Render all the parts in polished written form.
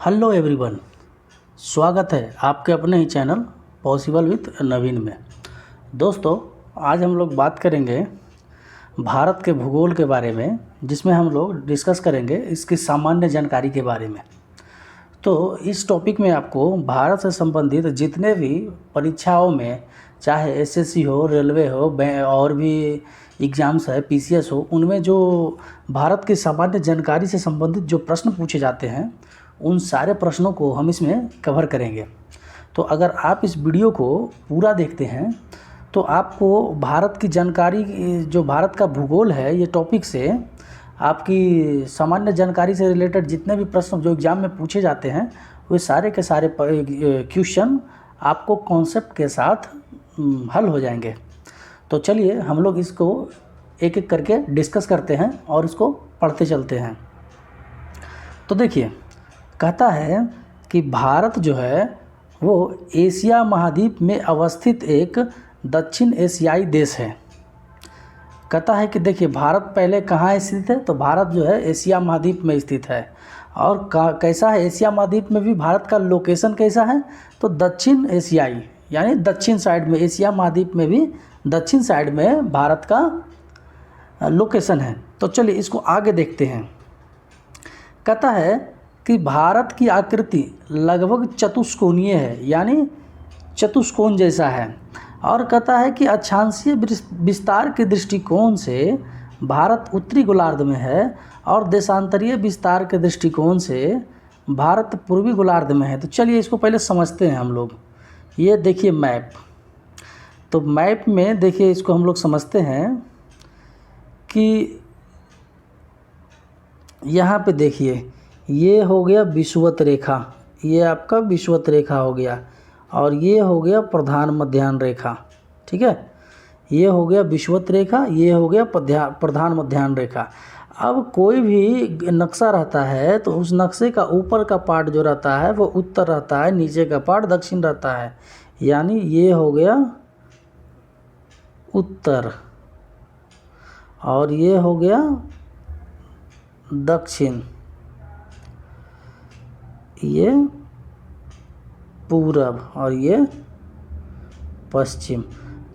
Hello everyone, स्वागत है आपके अपने ही चैनल पॉसिबल विथ नवीन में। दोस्तों, आज हम लोग बात करेंगे भारत के भूगोल के बारे में, जिसमें हम लोग डिस्कस करेंगे इसकी सामान्य जानकारी के बारे में। तो इस टॉपिक में आपको भारत से संबंधित जितने भी परीक्षाओं में, चाहे एसएससी हो, रेलवे हो, और भी एग्ज़ाम्स है, पीसीएस हो, उनमें जो भारत की सामान्य जानकारी से संबंधित जो प्रश्न पूछे जाते हैं, उन सारे प्रश्नों को हम इसमें कवर करेंगे। तो अगर आप इस वीडियो को पूरा देखते हैं तो आपको भारत की जानकारी, जो भारत का भूगोल है, ये टॉपिक से आपकी सामान्य जानकारी से रिलेटेड जितने भी प्रश्न जो एग्ज़ाम में पूछे जाते हैं, वे सारे के सारे क्वेश्चन आपको कॉन्सेप्ट के साथ हल हो जाएंगे। तो चलिए हम लोग इसको एक एक करके डिस्कस करते हैं और इसको पढ़ते चलते हैं। तो देखिए, कहता है कि भारत जो है वो एशिया महाद्वीप में अवस्थित एक दक्षिण एशियाई देश है। कहता है कि देखिए, भारत पहले कहाँ स्थित है, तो भारत जो है एशिया महाद्वीप में स्थित है। और कैसा है एशिया महाद्वीप में भी भारत का लोकेशन कैसा है, तो दक्षिण एशियाई, यानी दक्षिण साइड में, एशिया महाद्वीप में भी दक्षिण साइड में भारत का लोकेशन है। तो चलिए इसको आगे देखते हैं। कहता है कि भारत की आकृति लगभग चतुष्कोणीय है, यानी चतुष्कोण जैसा है। और कहता है कि अक्षांशीय विस्तार के दृष्टिकोण से भारत उत्तरी गोलार्ध में है, और देशांतरीय विस्तार के दृष्टिकोण से भारत पूर्वी गोलार्ध में है। तो चलिए इसको पहले समझते हैं हम लोग। ये देखिए मैप, तो मैप में देखिए इसको हम लोग समझते हैं कि यहाँ पे देखिए, ये हो गया विषुवत रेखा, ये आपका विषुवत रेखा हो गया, और ये हो गया प्रधान मध्याह्न रेखा। ठीक है, ये हो गया विषुवत रेखा, ये हो गया प्रधान मध्याह्न रेखा। अब कोई भी नक्शा रहता है तो उस नक्शे का ऊपर का पार्ट जो रहता है वो उत्तर रहता है, नीचे का पार्ट दक्षिण रहता है। यानी ये हो गया उत्तर और ये हो गया दक्षिण, ये पूरब और ये पश्चिम।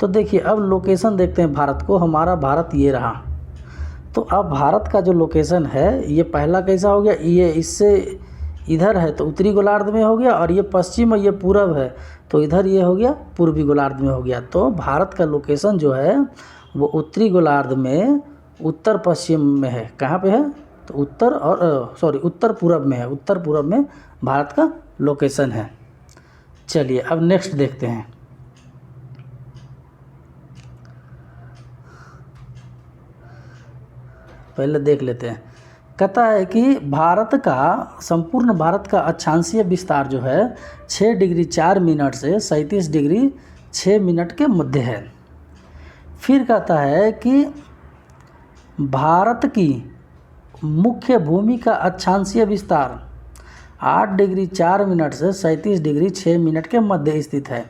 तो देखिए अब लोकेशन देखते हैं भारत को। हमारा भारत ये रहा। तो अब भारत का जो लोकेशन है, ये पहला कैसा हो गया, ये इससे इधर है तो उत्तरी गोलार्ध में हो गया, और ये पश्चिम और ये पूरब है तो इधर ये हो गया पूर्वी गोलार्ध में हो गया। तो भारत का लोकेशन जो है वो उत्तरी गोलार्ध में उत्तर पश्चिम में है। कहाँ पे है, तो उत्तर पूरब में है। उत्तर पूरब में भारत का लोकेशन है। चलिए अब नेक्स्ट देखते हैं। पहले देख लेते हैं। कहता है कि संपूर्ण भारत का अक्षांशीय विस्तार जो है 6 डिग्री 4 मिनट से 37 डिग्री 6 मिनट के मध्य है। फिर कहता है कि भारत की मुख्य भूमि का अक्षांशीय विस्तार 8 डिग्री 4 मिनट से 37 डिग्री 6 मिनट के मध्य स्थित है।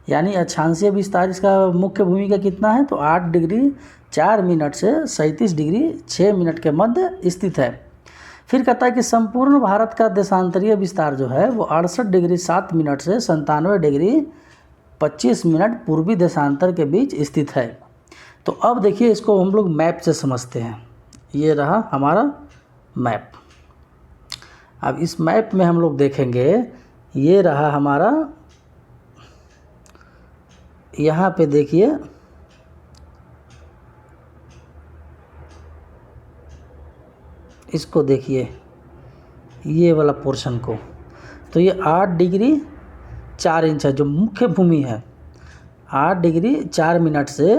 यानी अक्षांशीय विस्तार इसका मुख्य भूमि का कितना है, तो 8 डिग्री 4 मिनट से 37 डिग्री 6 मिनट के मध्य स्थित है। फिर कहता है कि संपूर्ण भारत का देशांतरीय विस्तार जो है वो 68 डिग्री 7 मिनट से 97 डिग्री 25 मिनट पूर्वी देशांतर के बीच स्थित है। तो अब देखिए इसको हम लोग मैप से समझते हैं। ये रहा हमारा मैप। अब इस मैप में हम लोग देखेंगे, ये रहा हमारा, यहाँ पे देखिए इसको, देखिए ये वाला पोर्शन को, तो ये 8 डिग्री 4 इंच है जो मुख्य भूमि है। 8 डिग्री 4 मिनट से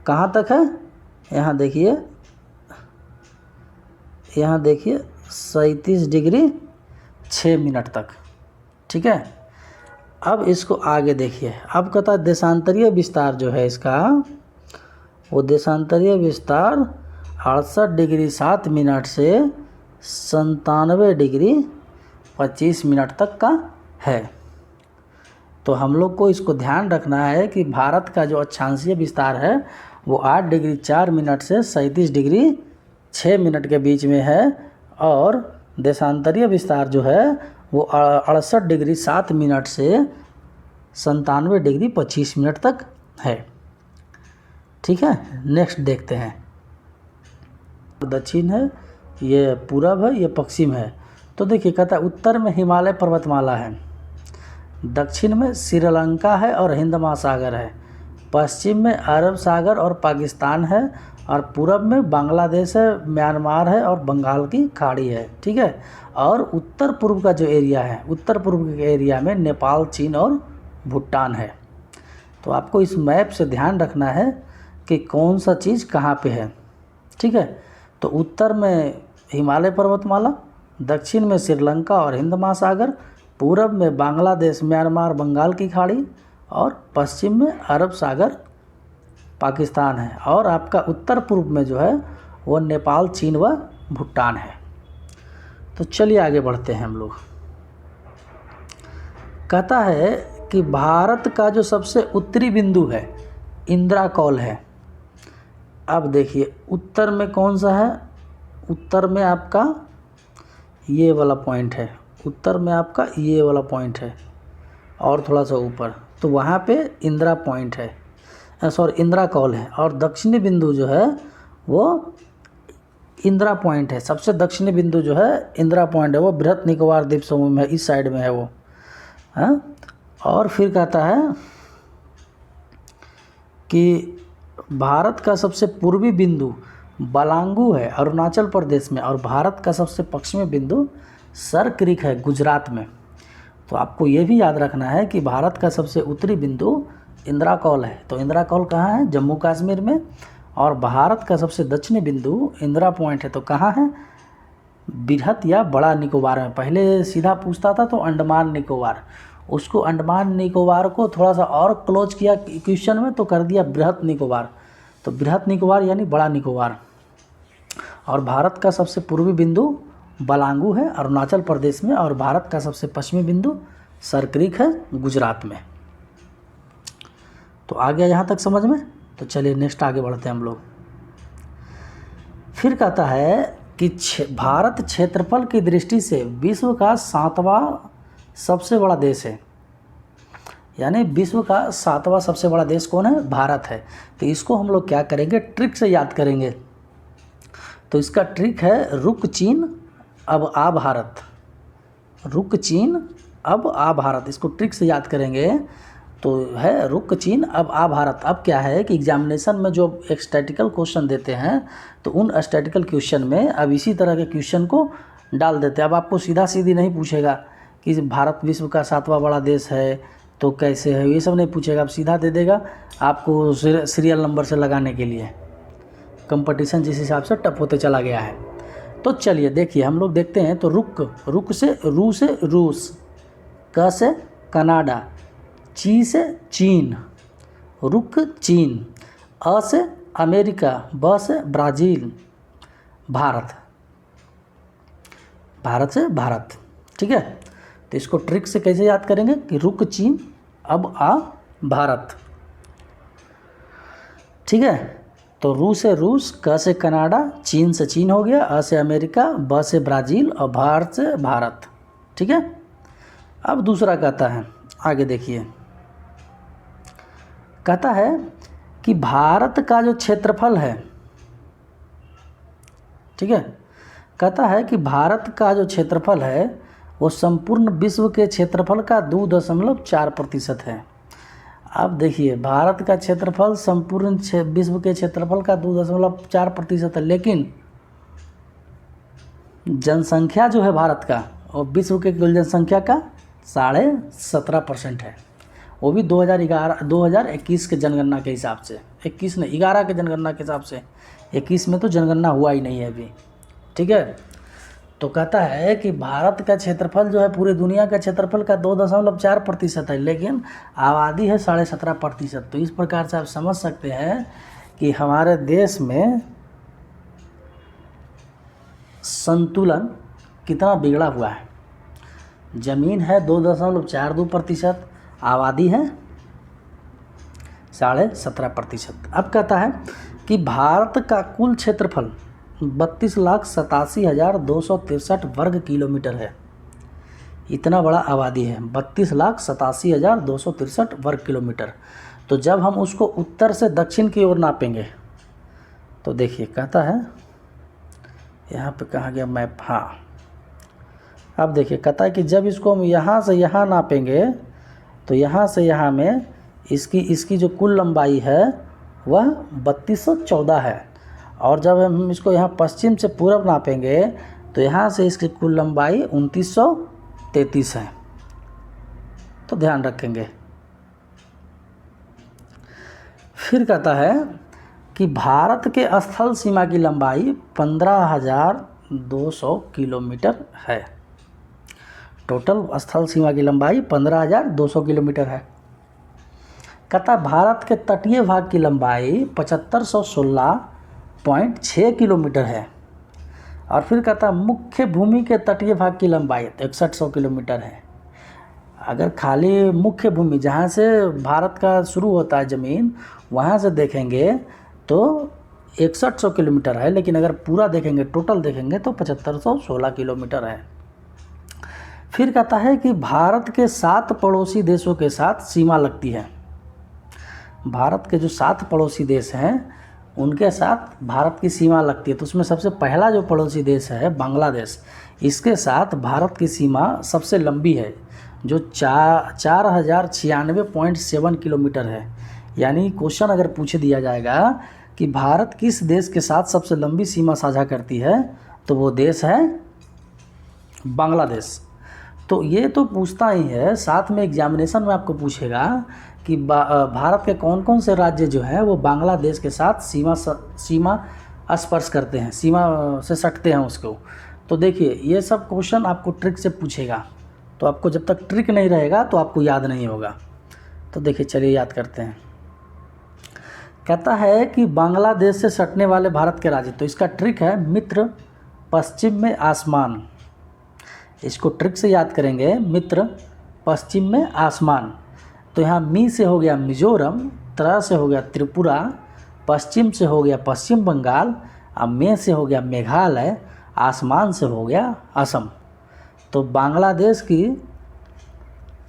कहाँ तक है, यहाँ देखिए, 37 डिग्री 6 मिनट तक। ठीक है, अब इसको आगे देखिए। अब कहता है देशांतरीय विस्तार जो है इसका, वो देशांतरीय विस्तार 68 डिग्री 7 मिनट से 97 डिग्री 25 मिनट तक का है। तो हम लोग को इसको ध्यान रखना है कि भारत का जो अक्षांशीय विस्तार है वो 8 डिग्री 4 मिनट से 37 डिग्री 6 मिनट के बीच में है, और देशांतरीय विस्तार जो है वो 68 डिग्री 7 मिनट से 97 डिग्री 25 मिनट तक है। ठीक है, नेक्स्ट देखते हैं। दक्षिण है, ये पूरब है, ये पश्चिम है। तो देखिए कहता है उत्तर में हिमालय पर्वतमाला है, दक्षिण में श्रीलंका है और हिंद महासागर है, पश्चिम में अरब सागर और पाकिस्तान है, और पूरब में बांग्लादेश है, म्यांमार है और बंगाल की खाड़ी है। ठीक है, और उत्तर पूर्व का जो एरिया है, उत्तर पूर्व के एरिया में नेपाल, चीन और भूटान है। तो आपको इस मैप से ध्यान रखना है कि कौन सा चीज़ कहाँ पे है। ठीक है, तो उत्तर में हिमालय पर्वतमाला, दक्षिण में श्रीलंका और हिंद महासागर, पूरब में बांग्लादेश, म्यांमार, बंगाल की खाड़ी, और पश्चिम में अरब सागर, पाकिस्तान है, और आपका उत्तर पूर्व में जो है वो नेपाल, चीन व भूटान है। तो चलिए आगे बढ़ते हैं हम लोग। कहता है कि भारत का जो सबसे उत्तरी बिंदु है इंदिरा कौल है। अब देखिए उत्तर में कौन सा है, उत्तर में आपका ये वाला पॉइंट है, उत्तर में आपका ये वाला पॉइंट है और थोड़ा सा ऊपर, तो वहाँ पे इंदिरा पॉइंट है, सॉरी इंदिरा कौल है। और दक्षिणी बिंदु जो है वो इंदिरा पॉइंट है, सबसे दक्षिणी बिंदु जो है इंदिरा पॉइंट है, वो बृहत निकोबार द्वीप समूह में है, इस साइड में है वो। हाँ, और फिर कहता है कि भारत का सबसे पूर्वी बिंदु बलांगू है अरुणाचल प्रदेश में, और भारत का सबसे पश्चिमी बिंदु सर क्रीक है गुजरात में। तो आपको ये भी याद रखना है कि भारत का सबसे उत्तरी बिंदु इंदिरा कौल है। तो इंदिरा कौल कहाँ है, जम्मू कश्मीर में, और भारत का सबसे दक्षिणी बिंदु इंदिरा पॉइंट है, तो कहाँ है, बृहत या बड़ा निकोबार में। पहले सीधा पूछता था तो अंडमान निकोबार, उसको अंडमान निकोबार को थोड़ा सा और क्लोज किया क्वेश्चन में तो कर दिया बृहत निकोबार। तो बृहत निकोबार यानी बड़ा निकोबार। और भारत का सबसे पूर्वी बिंदु बलांगू है अरुणाचल प्रदेश में, और भारत का सबसे पश्चिमी बिंदु सरक्रीक है गुजरात में। तो आ गया यहाँ तक समझ में। तो चलिए नेक्स्ट आगे बढ़ते हैं हम लोग। फिर कहता है कि भारत क्षेत्रफल की दृष्टि से विश्व का 7वां सबसे बड़ा देश है, यानी विश्व का 7वां सबसे बड़ा देश कौन है, भारत है। तो इसको हम लोग क्या करेंगे, ट्रिक से याद करेंगे। तो इसका ट्रिक है रुक चीन अब आ भारत, रुक चीन अब आ भारत, इसको ट्रिक से याद करेंगे। तो है रुक चीन अब आ भारत। अब क्या है कि एग्जामिनेशन में जो एक स्टैटिकल क्वेश्चन देते हैं तो उन स्टैटिकल क्वेश्चन में अब इसी तरह के क्वेश्चन को डाल देते हैं। अब आपको सीधा सीधी नहीं पूछेगा कि भारत विश्व का 7वां बड़ा देश है तो कैसे है, ये सब नहीं पूछेगा। अब सीधा दे देगा आपको सीरियल नंबर से लगाने के लिए। कंपटीशन जिस हिसाब से टफ होते चला गया है। तो चलिए देखिए हम लोग देखते हैं। तो रुक से रूस, क से कनाडा, ची से चीन, रुक चीन, अ से अमेरिका, ब से ब्राज़ील, भारत, भारत से भारत। ठीक है, तो इसको ट्रिक से कैसे याद करेंगे कि रुक चीन अब आ भारत। ठीक है, तो रू से रूस, क से कनाडा, चीन से चीन हो गया, अ से अमेरिका, ब से ब्राज़ील और भारत से भारत। ठीक है, अब दूसरा कहता है, आगे देखिए। कहता है कि भारत का जो क्षेत्रफल है, ठीक है, कहता है कि भारत का जो क्षेत्रफल है वो संपूर्ण विश्व के क्षेत्रफल का 2.4% है। अब देखिए भारत का क्षेत्रफल संपूर्ण विश्व के क्षेत्रफल का 2.4% है, लेकिन जनसंख्या जो है भारत का और विश्व के कुल जनसंख्या का 17.5% है। वो भी 2021 के जनगणना के हिसाब से, 21 ने 11 के जनगणना के हिसाब से, 21 में तो जनगणना हुआ ही नहीं है अभी। ठीक है, तो कहता है कि भारत का क्षेत्रफल जो है पूरी दुनिया का क्षेत्रफल का 2.4% है, लेकिन आबादी है 17.5%। तो इस प्रकार से आप समझ सकते हैं कि हमारे देश में संतुलन कितना बिगड़ा हुआ है। ज़मीन है 2.42%, आबादी है 17.5%। अब कहता है कि भारत का कुल क्षेत्रफल 32,87,263 वर्ग किलोमीटर है। इतना बड़ा आबादी है, 32,87,263 वर्ग किलोमीटर। तो जब हम उसको उत्तर से दक्षिण की ओर नापेंगे तो देखिए कहता है, यहाँ पे कहाँ गया मैप, हाँ अब देखिए कहता है कि जब इसको हम यहाँ से यहाँ नापेंगे तो यहाँ से यहाँ में इसकी जो कुल लंबाई है वह 3214 है, और जब हम इसको यहाँ पश्चिम से पूरब नापेंगे तो यहाँ से इसकी कुल लंबाई 2933 है। तो ध्यान रखेंगे। फिर कहता है कि भारत के स्थल सीमा की लंबाई 15,200 किलोमीटर है। टोटल स्थल सीमा की लंबाई 15,200 किलोमीटर है। कहता भारत के तटीय भाग की लंबाई 7516.6 किलोमीटर है। और फिर कहता मुख्य भूमि के तटीय भाग की लंबाई 6100 किलोमीटर है। अगर खाली मुख्य भूमि जहाँ से भारत का शुरू होता है ज़मीन वहाँ से देखेंगे तो 6100 किलोमीटर है, लेकिन अगर पूरा देखेंगे टोटल देखेंगे तो 7516 किलोमीटर है। फिर कहता है कि भारत के 7 पड़ोसी देशों के साथ सीमा लगती है। भारत के जो 7 पड़ोसी देश हैं उनके साथ भारत की सीमा लगती है। तो उसमें सबसे पहला जो पड़ोसी देश है बांग्लादेश, इसके साथ भारत की सीमा सबसे लंबी है जो 4096.7 किलोमीटर है। यानी क्वेश्चन अगर पूछ दिया जाएगा कि भारत किस देश के साथ सबसे लंबी सीमा साझा करती है तो वो देश है बांग्लादेश। तो ये तो पूछता ही है, साथ में एग्जामिनेशन में आपको पूछेगा कि भारत के कौन कौन से राज्य जो हैं वो बांग्लादेश के साथ सीमा स्पर्श करते हैं, सीमा से सटते हैं उसको। तो देखिए ये सब क्वेश्चन आपको ट्रिक से पूछेगा, तो आपको जब तक ट्रिक नहीं रहेगा तो आपको याद नहीं होगा। तो देखिए चलिए याद करते हैं। कहता है कि बांग्लादेश से सटने वाले भारत के राज्य, तो इसका ट्रिक है मित्र पश्चिम में आसमान। इसको ट्रिक से याद करेंगे, मित्र पश्चिम में आसमान। तो यहाँ मी से हो गया मिजोरम, त्र से हो गया त्रिपुरा, पश्चिम से हो गया पश्चिम बंगाल, और में से हो गया मेघालय, आसमान से हो गया असम। तो बांग्लादेश की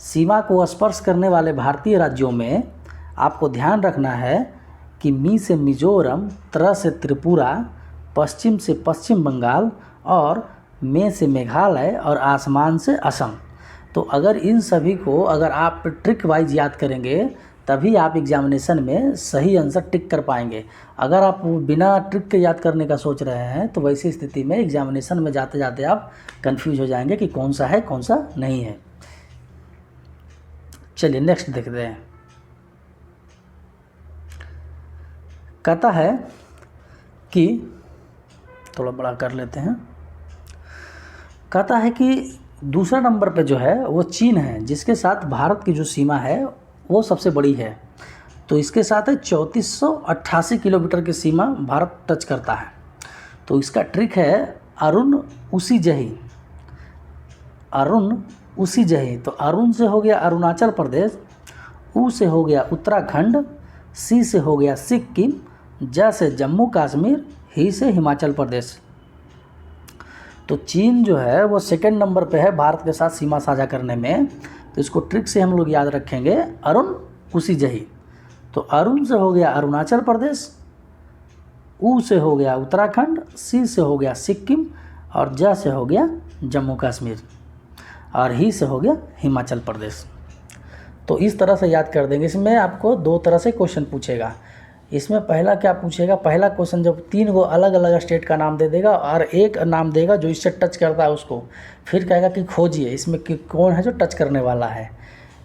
सीमा को स्पर्श करने वाले भारतीय राज्यों में आपको ध्यान रखना है कि मी से मिजोरम, त्र से त्रिपुरा, पश्चिम से पश्चिम बंगाल, और में से मेघालय, और आसमान से असम। तो अगर इन सभी को अगर आप ट्रिक वाइज याद करेंगे तभी आप एग्जामिनेशन में सही आंसर टिक कर पाएंगे। अगर आप बिना ट्रिक के याद करने का सोच रहे हैं तो वैसी स्थिति में एग्जामिनेशन में जाते जाते आप कंफ्यूज हो जाएंगे कि कौन सा है कौन सा नहीं है। चलिए नेक्स्ट देखते हैं। कहता है कि थोड़ा बड़ा कर लेते हैं। कहता है कि दूसरा नंबर पे जो है वो चीन है, जिसके साथ भारत की जो सीमा है वो सबसे बड़ी है। तो इसके साथ है 3488 किलोमीटर की सीमा भारत टच करता है। तो इसका ट्रिक है अरुण उसी जही। अरुण उसी जही, तो अरुण से हो गया अरुणाचल प्रदेश, ऊ से हो गया उत्तराखंड, सी से हो गया सिक्किम, ज से जम्मू कश्मीर, ही से हिमाचल प्रदेश। तो चीन जो है वो सेकंड नंबर पे है भारत के साथ सीमा साझा करने में। तो इसको ट्रिक से हम लोग याद रखेंगे, अरुण उसी जही। तो अरुण से हो गया अरुणाचल प्रदेश, ऊ से हो गया उत्तराखंड, सी से हो गया सिक्किम, और ज से हो गया जम्मू कश्मीर, और ही से हो गया हिमाचल प्रदेश। तो इस तरह से याद कर देंगे। इसमें आपको 2 तरह से क्वेश्चन पूछेगा। इसमें पहला क्या पूछेगा, पहला क्वेश्चन जब 3 गो अलग अलग स्टेट का नाम दे देगा और एक नाम देगा जो इससे टच करता है उसको, फिर कहेगा कि खोजिए इसमें कि कौन है जो टच करने वाला है।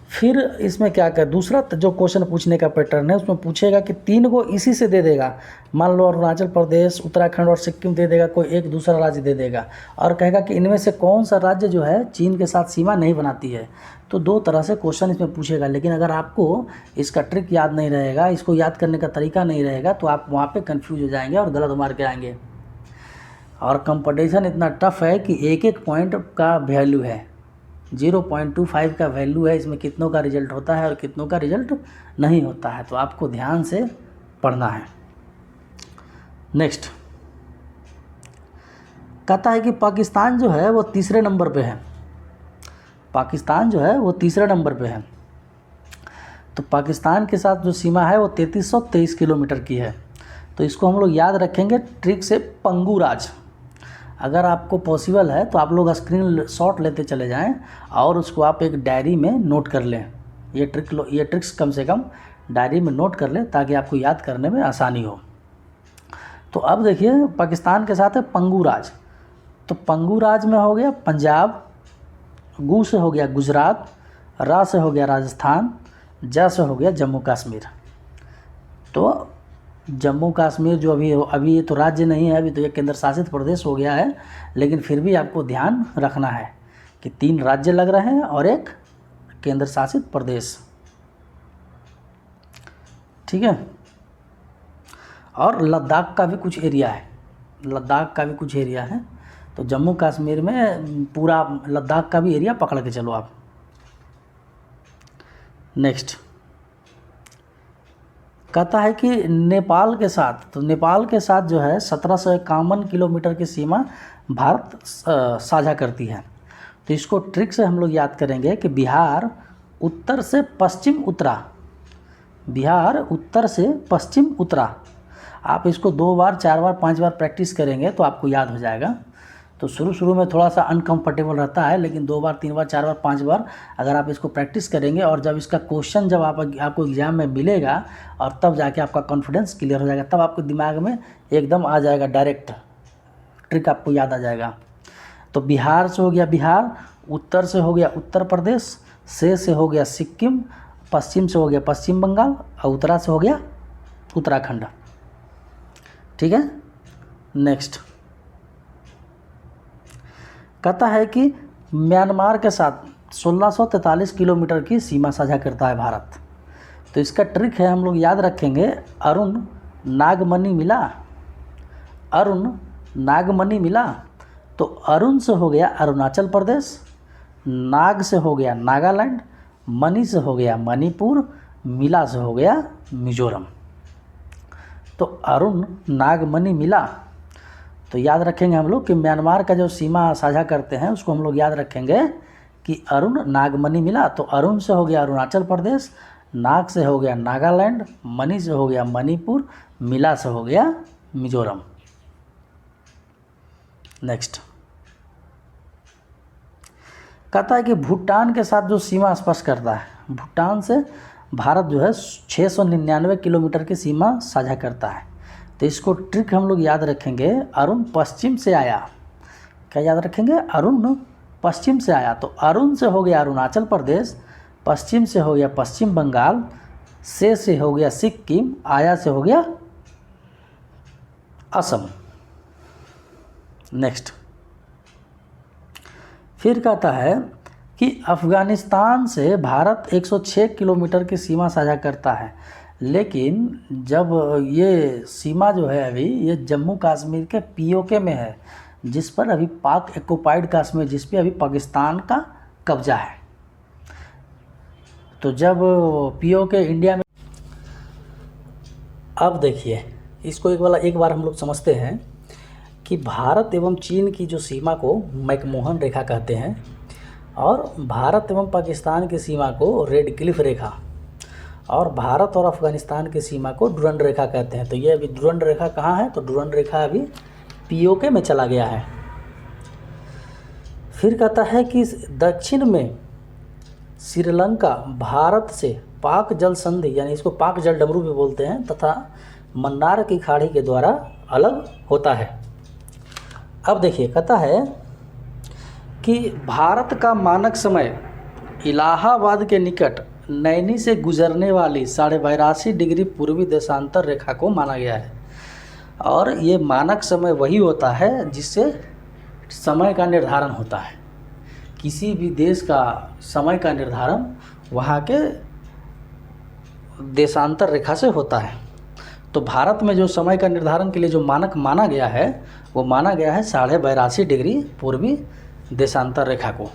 फिर इसमें क्या कर, दूसरा जो क्वेश्चन पूछने का पैटर्न है उसमें पूछेगा कि 3 गो इसी से दे देगा। मान लो अरुणाचल प्रदेश, उत्तराखंड और सिक्किम दे देगा, कोई एक दूसरा राज्य दे देगा, और कहेगा कि इनमें से कौन सा राज्य जो है चीन के साथ सीमा नहीं बनाती है। तो 2 तरह से क्वेश्चन इसमें पूछेगा। लेकिन अगर आपको इसका ट्रिक याद नहीं रहेगा, इसको याद करने का तरीका नहीं रहेगा, तो आप वहाँ पे कंफ्यूज हो जाएंगे और गलत मार के आएंगे। और कंपटीशन इतना टफ है कि एक एक पॉइंट का वैल्यू है, 0.25 का वैल्यू है। इसमें कितनों का रिजल्ट होता है और कितनों का रिजल्ट नहीं होता है, तो आपको ध्यान से पढ़ना है। नेक्स्ट कहता है कि पाकिस्तान जो है वो तीसरे नंबर पे है। पाकिस्तान जो है वो तीसरे नंबर पे है। तो पाकिस्तान के साथ जो सीमा है वो 3323 किलोमीटर की है। तो इसको हम लोग याद रखेंगे ट्रिक से, पंगू राज। अगर आपको पॉसिबल है तो आप लोग स्क्रीन शॉट लेते चले जाएं और उसको आप एक डायरी में नोट कर लें। ये ट्रिक्स कम से कम डायरी में नोट कर लें ताकि आपको याद करने में आसानी हो। तो अब देखिए पाकिस्तान के साथ है पंगू राज। तो पंगू राज में हो गया पंजाब, गू से हो गया गुजरात, रा से हो गया राजस्थान, जा से हो गया जम्मू कश्मीर। तो जम्मू कश्मीर जो अभी ये तो राज्य नहीं है, अभी तो ये केंद्र शासित प्रदेश हो गया है, लेकिन फिर भी आपको ध्यान रखना है कि 3 राज्य लग रहे हैं और एक केंद्र शासित प्रदेश, ठीक है। और लद्दाख का भी कुछ एरिया है, लद्दाख का भी कुछ एरिया है। तो जम्मू कश्मीर में पूरा लद्दाख का भी एरिया पकड़ के चलो आप। नेक्स्ट कहता है कि नेपाल के साथ, तो नेपाल के साथ जो है 1751 किलोमीटर की सीमा भारत साझा करती है। तो इसको ट्रिक से हम लोग याद करेंगे कि बिहार उत्तर से पश्चिम उतरा, बिहार उत्तर से पश्चिम उतरा। आप इसको 2 बार 4 बार 5 बार प्रैक्टिस करेंगे तो आपको याद हो जाएगा। तो शुरू में थोड़ा सा अनकंफर्टेबल रहता है, लेकिन 2 बार 3 बार 4 बार 5 बार अगर आप इसको प्रैक्टिस करेंगे और जब इसका क्वेश्चन जब आपको एग्ज़ाम में मिलेगा और तब जाके आपका कॉन्फिडेंस क्लियर हो जाएगा, तब आपके दिमाग में एकदम आ जाएगा, डायरेक्ट ट्रिक आपको याद आ जाएगा। तो बिहार से हो गया बिहार, उत्तर से हो गया उत्तर प्रदेश, से हो गया सिक्किम, पश्चिम से हो गया पश्चिम बंगाल और उत्तरा से हो गया उत्तराखंड, ठीक है। नेक्स्ट कहता है कि म्यांमार के साथ 1643 किलोमीटर की सीमा साझा करता है भारत। तो इसका ट्रिक है, हम लोग याद रखेंगे, अरुण नागमणि मिला, अरुण नागमणि मिला। तो अरुण से हो गया अरुणाचल प्रदेश, नाग से हो गया नागालैंड, मणि से हो गया मणिपुर, मिला से हो गया मिजोरम। तो अरुण नागमणि मिला। तो याद रखेंगे हम लोग कि म्यांमार का जो सीमा साझा करते हैं उसको हम लोग याद रखेंगे कि अरुण नागमणि मिला। तो अरुण से हो गया अरुणाचल प्रदेश, नाग से हो गया नागालैंड, मणि से हो गया मणिपुर, मिला से हो गया मिजोरम। नेक्स्ट कहता है कि भूटान के साथ जो सीमा स्पर्श करता है, भूटान से भारत जो है 699 किलोमीटर की सीमा साझा करता है। तो इसको ट्रिक हम लोग याद रखेंगे, अरुण पश्चिम से आया। क्या याद रखेंगे? अरुण पश्चिम से आया। तो अरुण से हो गया अरुणाचल प्रदेश, पश्चिम से हो गया पश्चिम बंगाल, से हो गया सिक्किम, आया से हो गया असम। नेक्स्ट फिर कहता है कि अफ़गानिस्तान से भारत 106 किलोमीटर की सीमा साझा करता है, लेकिन जब ये सीमा जो है अभी ये जम्मू कश्मीर के पीओके में है, जिस पर अभी पाक ऑक्युपाइड कश्मीर, जिस पे अभी पाकिस्तान का कब्जा है। तो जब पीओके इंडिया में, अब देखिए इसको एक बार हम लोग समझते हैं कि भारत एवं चीन की जो सीमा को मैकमोहन रेखा कहते हैं और भारत एवं पाकिस्तान की सीमा को रेड क्लिफ रेखा, और भारत और अफ़गानिस्तान की सीमा को डुरंड रेखा कहते हैं। तो ये अभी डुरंड रेखा कहाँ है? तो डुरंड रेखा अभी पीओके में चला गया है। फिर कहता है कि दक्षिण में श्रीलंका भारत से पाक जल संधि, यानी इसको पाक जल डमरू भी बोलते हैं, तथा मन्नार की खाड़ी के द्वारा अलग होता है। अब देखिए कहता है कि भारत का मानक समय इलाहाबाद के निकट नैनी से गुजरने वाली 82.5 डिग्री पूर्वी देशांतर रेखा को माना गया है। और ये मानक समय वही होता है जिससे समय का निर्धारण होता है। किसी भी देश का समय का निर्धारण वहाँ के देशांतर रेखा से होता है। तो भारत में जो समय का निर्धारण के लिए जो मानक माना गया है वो माना गया है 82.5 डिग्री पूर्वी देशांतर रेखा को।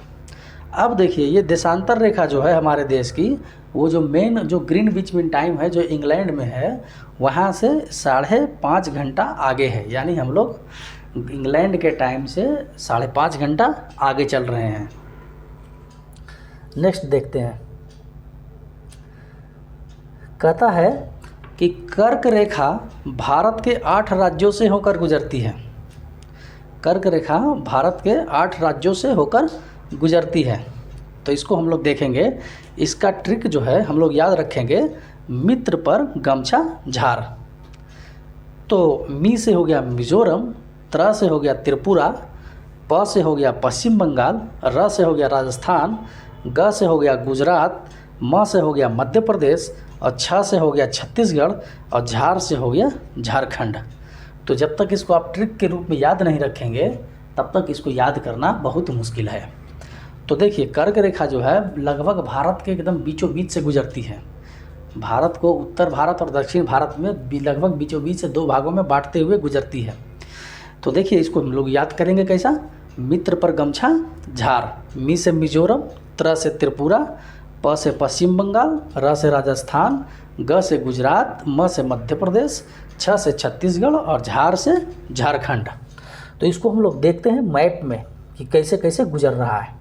अब देखिए ये देशांतर रेखा जो है हमारे देश की, वो जो मेन जो ग्रीनविच मीन टाइम है जो इंग्लैंड में है, वहाँ से 5.5 घंटा आगे है। यानी हम लोग इंग्लैंड के टाइम से 5.5 घंटा आगे चल रहे हैं। नेक्स्ट देखते हैं, कहता है कि कर्क रेखा भारत के 8 राज्यों से होकर गुजरती है। कर्क रेखा भारत के 8 राज्यों से होकर गुजरती है। तो इसको हम लोग देखेंगे। इसका ट्रिक जो है हम लोग याद रखेंगे, मित्र पर गमछा झार। तो मी से हो गया मिजोरम, त्र से हो गया त्रिपुरा, प से हो गया पश्चिम बंगाल, र से हो गया राजस्थान, ग से हो गया गुजरात, म से हो गया मध्य प्रदेश और छ से हो गया छत्तीसगढ़ और झार से हो गया झारखंड। तो जब तक इसको आप ट्रिक के रूप में याद नहीं रखेंगे तब तक इसको याद करना बहुत मुश्किल है। तो देखिए, कर्क रेखा जो है लगभग भारत के एकदम बीचों बीच से गुजरती है। भारत को उत्तर भारत और दक्षिण भारत में लगभग बीचों बीच से 2 भागों में बांटते हुए गुजरती है। तो देखिए, इसको हम लोग याद करेंगे कैसा, मित्र पर गमछा झार। मी से मिजोरम, त्र से त्रिपुरा, प से पश्चिम बंगाल, र से राजस्थान, ग से गुजरात, म से मध्य प्रदेश, छ से छत्तीसगढ़ और झार से झारखंड। तो इसको हम लोग देखते हैं मैप में कि कैसे कैसे गुजर रहा है।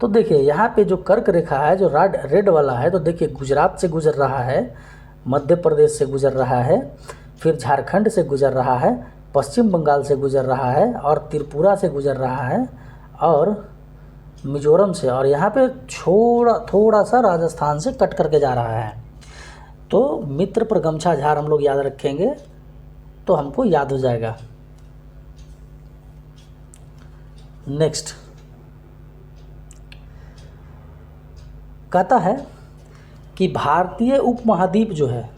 तो देखिए, यहाँ पे जो कर्क रेखा है जो रेड वाला है, तो देखिए गुजरात से गुजर रहा है, मध्य प्रदेश से गुजर रहा है, फिर झारखंड से गुजर रहा है, पश्चिम बंगाल से गुजर रहा है और त्रिपुरा से गुजर रहा है और मिजोरम से, और यहाँ पे थोड़ा सा राजस्थान से कट करके जा रहा है। तो मित्र पर गमछा झार हम लोग याद रखेंगे तो हमको याद हो जाएगा। नेक्स्ट कहता है कि भारतीय उपमहाद्वीप जो है,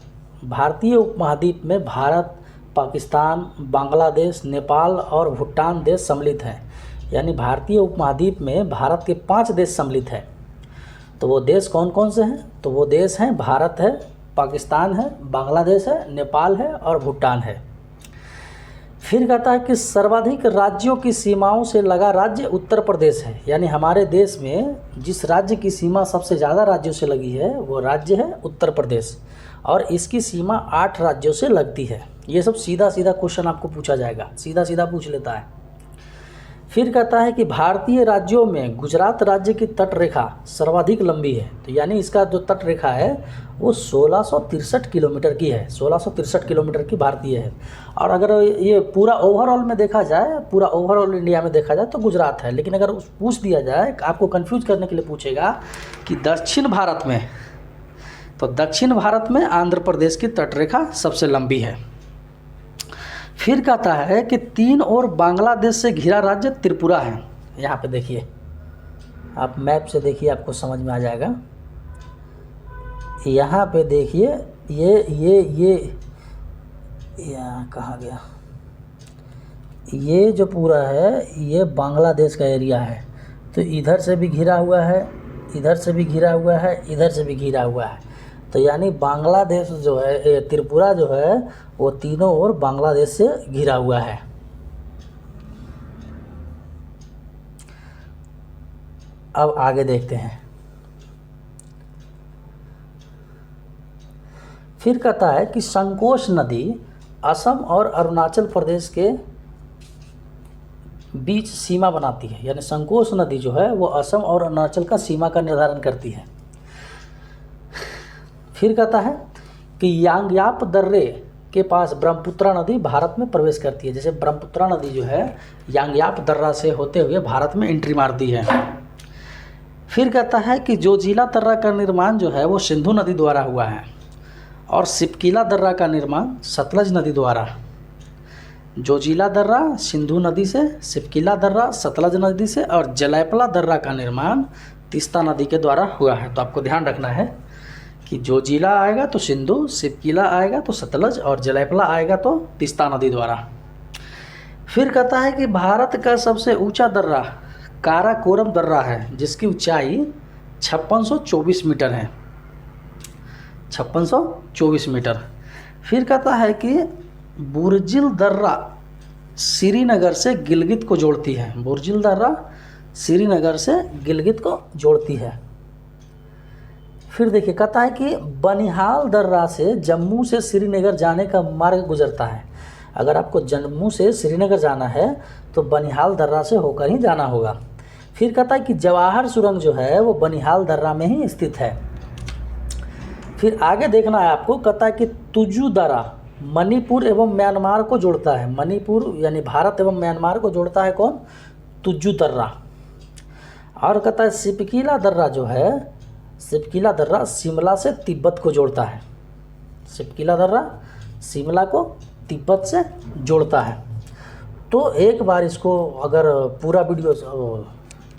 भारतीय उपमहाद्वीप में भारत, पाकिस्तान, बांग्लादेश, नेपाल और भूटान देश सम्मिलित हैं। यानी भारतीय उपमहाद्वीप में भारत के 5 देश सम्मिलित हैं। तो वो देश कौन कौन से हैं? तो वो देश हैं भारत है, पाकिस्तान है, बांग्लादेश है, नेपाल है और भूटान है। फिर कहता है कि सर्वाधिक राज्यों की सीमाओं से लगा राज्य उत्तर प्रदेश है। यानी हमारे देश में जिस राज्य की सीमा सबसे ज़्यादा राज्यों से लगी है वो राज्य है उत्तर प्रदेश, और इसकी सीमा 8 राज्यों से लगती है। ये सब सीधा सीधा क्वेश्चन आपको पूछा जाएगा, सीधा सीधा पूछ लेता है। फिर कहता है कि भारतीय राज्यों में गुजरात राज्य की तट रेखा सर्वाधिक लंबी है। तो यानी इसका जो तट रेखा है वो 1663 किलोमीटर की है, 1663 किलोमीटर की भारतीय है। और अगर ये पूरा ओवरऑल में देखा जाए, पूरा ओवरऑल इंडिया में देखा जाए तो गुजरात है। लेकिन अगर पूछ दिया जाए, आपको कंफ्यूज करने के लिए पूछेगा कि दक्षिण भारत में, तो दक्षिण भारत में आंध्र प्रदेश की तट रेखा सबसे लंबी है। फिर कहता है कि 3 और बांग्लादेश से घिरा राज्य त्रिपुरा है। यहाँ पे देखिए, आप मैप से देखिए, आपको समझ में आ जाएगा। यहाँ पे देखिए, ये यहाँ कहाँ गया, ये जो पूरा है ये बांग्लादेश का एरिया है। तो इधर से भी घिरा हुआ है, इधर से भी घिरा हुआ है, इधर से भी घिरा हुआ है। तो यानी बांग्लादेश जो है, त्रिपुरा जो है वो तीनों ओर बांग्लादेश से घिरा हुआ है। अब आगे देखते हैं। फिर कहता है कि संकोश नदी असम और अरुणाचल प्रदेश के बीच सीमा बनाती है। यानी संकोश नदी जो है वो असम और अरुणाचल का सीमा का निर्धारण करती है। फिर कहता है कि यांगयाप दर्रे के पास ब्रह्मपुत्रा नदी भारत में प्रवेश करती है। जैसे ब्रह्मपुत्रा नदी जो है यांगयाप दर्रा से होते हुए भारत में एंट्री मारती है। फिर कहता है कि जोजिला दर्रा का निर्माण जो है वो सिंधु नदी द्वारा हुआ है और सिपकीला दर्रा का निर्माण सतलज नदी द्वारा। जोजिला दर्रा सिंधु नदी से, सिपकीला दर्रा सतलज नदी से और जलैपला दर्रा का निर्माण तीस्ता नदी के द्वारा हुआ है। तो आपको ध्यान रखना है कि जोजिला आएगा तो सिंधु, सिपकीला आएगा तो सतलज और जलैपला आएगा तो तीस्ता नदी द्वारा। फिर कहता है कि भारत का सबसे ऊंचा दर्रा काराकोरम दर्रा है, जिसकी ऊंचाई 5624 मीटर है, 5624 मीटर। फिर कहता है कि बुर्जिल दर्रा श्रीनगर से गिलगित को जोड़ती है। बुर्जिल दर्रा श्रीनगर से गिलगित को जोड़ती है। फिर देखिए, कहता है कि बनिहाल दर्रा से जम्मू से श्रीनगर जाने का मार्ग गुजरता है। अगर आपको जम्मू से श्रीनगर जाना है तो बनिहाल दर्रा से होकर ही जाना होगा। फिर कहता है कि जवाहर सुरंग जो है वो बनिहाल दर्रा में ही स्थित है। फिर आगे देखना है आपको, कहता है कि तुजू दर्रा मणिपुर एवं म्यांमार को जोड़ता है। मणिपुर यानी भारत एवं म्यांमार को जोड़ता है कौन? तुजू दर्रा। और कहता है सिपकीला दर्रा जो है, सिपकीला दर्रा शिमला से तिब्बत को जोड़ता है। सिपकीला दर्रा शिमला को तिब्बत से जोड़ता है। तो एक बार इसको अगर पूरा वीडियो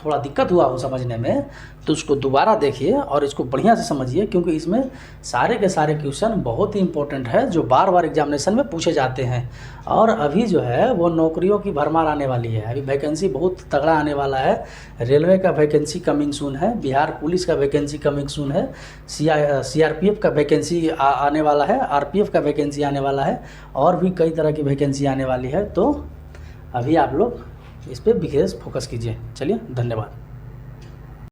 थोड़ा दिक्कत हुआ हो समझने में तो उसको दोबारा देखिए और इसको बढ़िया से समझिए, क्योंकि इसमें सारे के सारे क्वेश्चन बहुत ही इंपॉर्टेंट है जो बार बार एग्जामिनेशन में पूछे जाते हैं। और अभी जो है वो नौकरियों की भरमार आने वाली है, अभी वैकेंसी बहुत तगड़ा आने वाला है। रेलवे का वैकेंसी कमिंग सून है, बिहार पुलिस का वैकेंसी कमिंग सून है, CRPF का वैकेंसी आने वाला है, RPF का वैकेंसी आने वाला है, और भी कई तरह की वैकेंसी आने वाली है। तो अभी आप लोग इस पर विशेष फोकस कीजिए। चलिए, धन्यवाद।